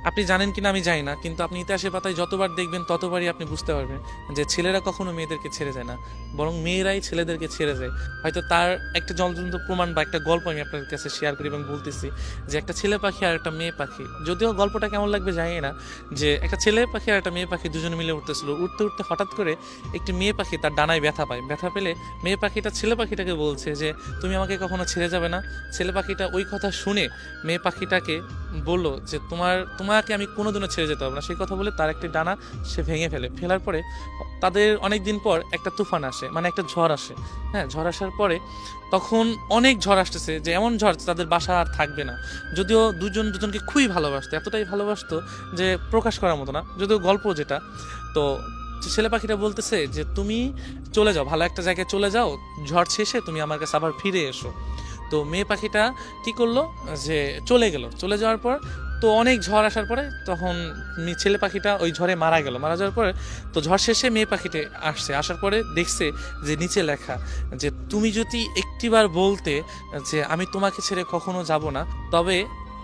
আপনি জানেন কিনা আমি জানি না, কিন্তু আপনি ইতিহাসের পাতায় যতবার দেখবেন ততবারই আপনি বুঝতে পারবেন যে ছেলেরা কখনো মেয়েদেরকে ছেড়ে যায় না, বরং মেয়েরাই ছেলেদেরকে ছেড়ে যায়। হয়তো তার একটা জ্বলন্ত প্রমাণ বা একটা গল্প আমি আপনাদের কাছে শেয়ার করি এবং বলতেছি যে একটা ছেলে পাখি আর একটা মেয়ে পাখি, যদিও গল্পটা কেমন লাগবে জানি না, যে একটা ছেলে পাখি আর একটা মেয়ে পাখি দুজনে মিলে উঠতেছিল, উঠতে উঠতে হঠাৎ করে একটি মেয়ে পাখি তার ডানায় ব্যথা পায়। ব্যথা পেলে মেয়ে পাখিটা ছেলে পাখিটাকে বলছে যে তুমি আমাকে কখনো ছেড়ে যাবে না। ছেলে পাখিটা ওই কথা শুনে মেয়ে পাখিটাকে বললো যে তোমাকে আমি কোনোদিনও ছেড়ে যেতে পারবো না। সেই কথা বলে তার একটি ডানা সে ভেঙে ফেলে। ফেলার পরে তাদের অনেক দিন পর একটা তুফান আসে, মানে একটা ঝড় আসে। হ্যাঁ, ঝড় আসার পরে তখন অনেক ঝড় আসতেছে, যে এমন ঝড় তাদের বাসা আর থাকবে না। যদিও দুজন দুজনকে খুবই ভালোবাসতো, এতটাই ভালোবাসতো যে প্রকাশ করার মতো না, যদিও গল্প যেটা। তো ছেলে পাখিটা বলতেছে যে তুমি চলে যাও, ভালো একটা জায়গায় চলে যাও, ঝড় শেষে তুমি আমার কাছে আবার ফিরে এসো। তো মেয়ে পাখিটা কি করলো, যে চলে গেল। চলে যাওয়ার পর তো অনেক ঝড় আসার পরে তখন ছেলে পাখিটা ওই ঝড়ে মারা গেল। মারা যাওয়ার পরে তো ঝড় শেষে মেয়ে পাখিটা আসছে, আসার পরে দেখছে যে নিচে লেখা যে তুমি যদি একটিবার বলতে যে আমি তোমাকে ছেড়ে কখনো যাব না, তবে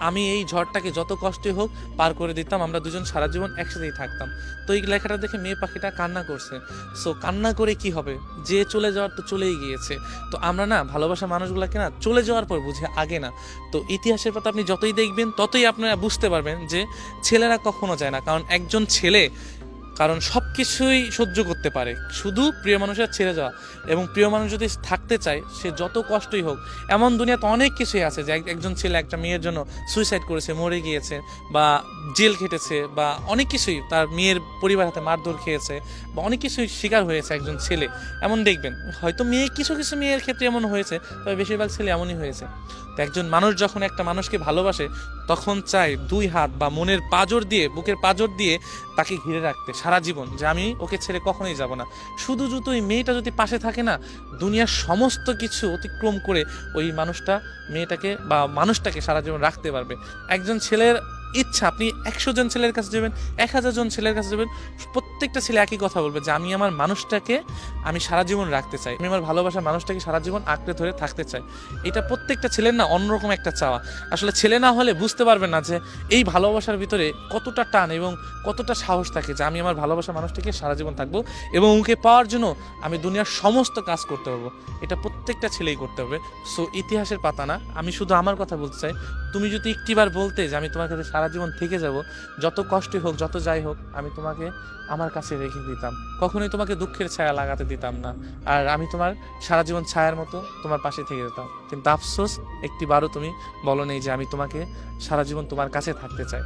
আমি এই ঝড়টাকে যত কষ্টই হোক পার করে দিতাম, আমরা দুজন সারা জীবন একসাথেই থাকতাম। তো এই লেখাটা দেখে মেয়ে পাখিটা কান্না করছে। সো কান্না করে কি হবে, যে চলে যাওয়ার তো চলেই গিয়েছে। তো আমরা না ভালোবাসা মানুষগুলোকে না চলে যাওয়ার পর বুঝে, আগে না। তো ইতিহাসের পাতা আপনি যতই দেখবেন ততই আপনারা বুঝতে পারবেন যে ছেলেরা কখনো যায় না, কারণ একজন ছেলে কারণ সব কিছুই সহ্য করতে পারে, শুধু প্রিয় মানুষের ছেড়ে যাওয়া। এবং প্রিয় মানুষ যদি থাকতে চায়, সে যত কষ্টই হোক, এমন দুনিয়াতে অনেক কিছুই আছে যে একজন ছেলে একটা মেয়ের জন্য সুইসাইড করেছে, মরে গিয়েছে, বা জেল খেটেছে, বা অনেক কিছুই তার মেয়ের পরিবার হাতে মারধর খেয়েছে, বা অনেক কিছুই শিকার হয়েছে একজন ছেলে। এমন দেখবেন হয়তো মেয়ে, কিছু কিছু মেয়ের ক্ষেত্রে এমন হয়েছে, তবে বেশিরভাগ ছেলে এমনই হয়েছে। তো একজন মানুষ যখন একটা মানুষকে ভালোবাসে, তখন চায় দুই হাত বা মনের পাঁজর দিয়ে, বুকের পাঁজর দিয়ে তাকে ঘিরে রাখতে সারা জীবন, যে আমি ওকে ছেড়ে কখনোই যাব না। শুধু যদি ওই মেয়েটা যদি পাশে থাকে না, দুনিয়ার সমস্ত কিছু অতিক্রম করে ওই মানুষটা মেয়েটাকে বা মানুষটাকে সারা জীবন রাখতে পারবে। একজন ছেলের ইচ্ছা, আপনি 100 জন ছেলের কাছে যাবেন, 1000 জন ছেলের কাছে যাবেন, প্রত্যেকটা ছেলে একই কথা বলবে যে আমি আমার মানুষটাকে আমি সারা জীবন রাখতে চাই, আমি আমার ভালোবাসার মানুষটাকে সারা জীবন আঁকড়ে ধরে থাকতে চাই। এটা প্রত্যেকটা ছেলের না অন্যরকম একটা চাওয়া। আসলে ছেলে না হলে বুঝতে পারবেন না যে এই ভালোবাসার ভিতরে কতটা টান এবং কতটা সাহস থাকে, যে আমি আমার ভালোবাসার মানুষটাকে সারা জীবন থাকবো এবং ওকে পাওয়ার জন্য আমি দুনিয়ার সমস্ত কাজ করতে পারবো। এটা প্রত্যেকটা ছেলেই করতে হবে। সো ইতিহাসের পাতা না, আমি শুধু আমার কথা বলতে চাই। তুমি যদি একটিবার বলতে যে আমি তোমার কাছে সারা জীবন থেকে যাব, যত কষ্টই হোক, যত যাই হোক, আমি তোমাকে আমার কাছে রেখে দিতাম, কখনোই তোমাকে দুঃখের ছায়া লাগাতে দিতাম না। আর আমি তোমার সারা জীবন ছায়ার মতো তোমার পাশে থেকে যেতাম। কিন্তু আফসোস, একটিবারও তুমি বলো নেই যে আমি তোমাকে সারা জীবন তোমার কাছে থাকতে চাই।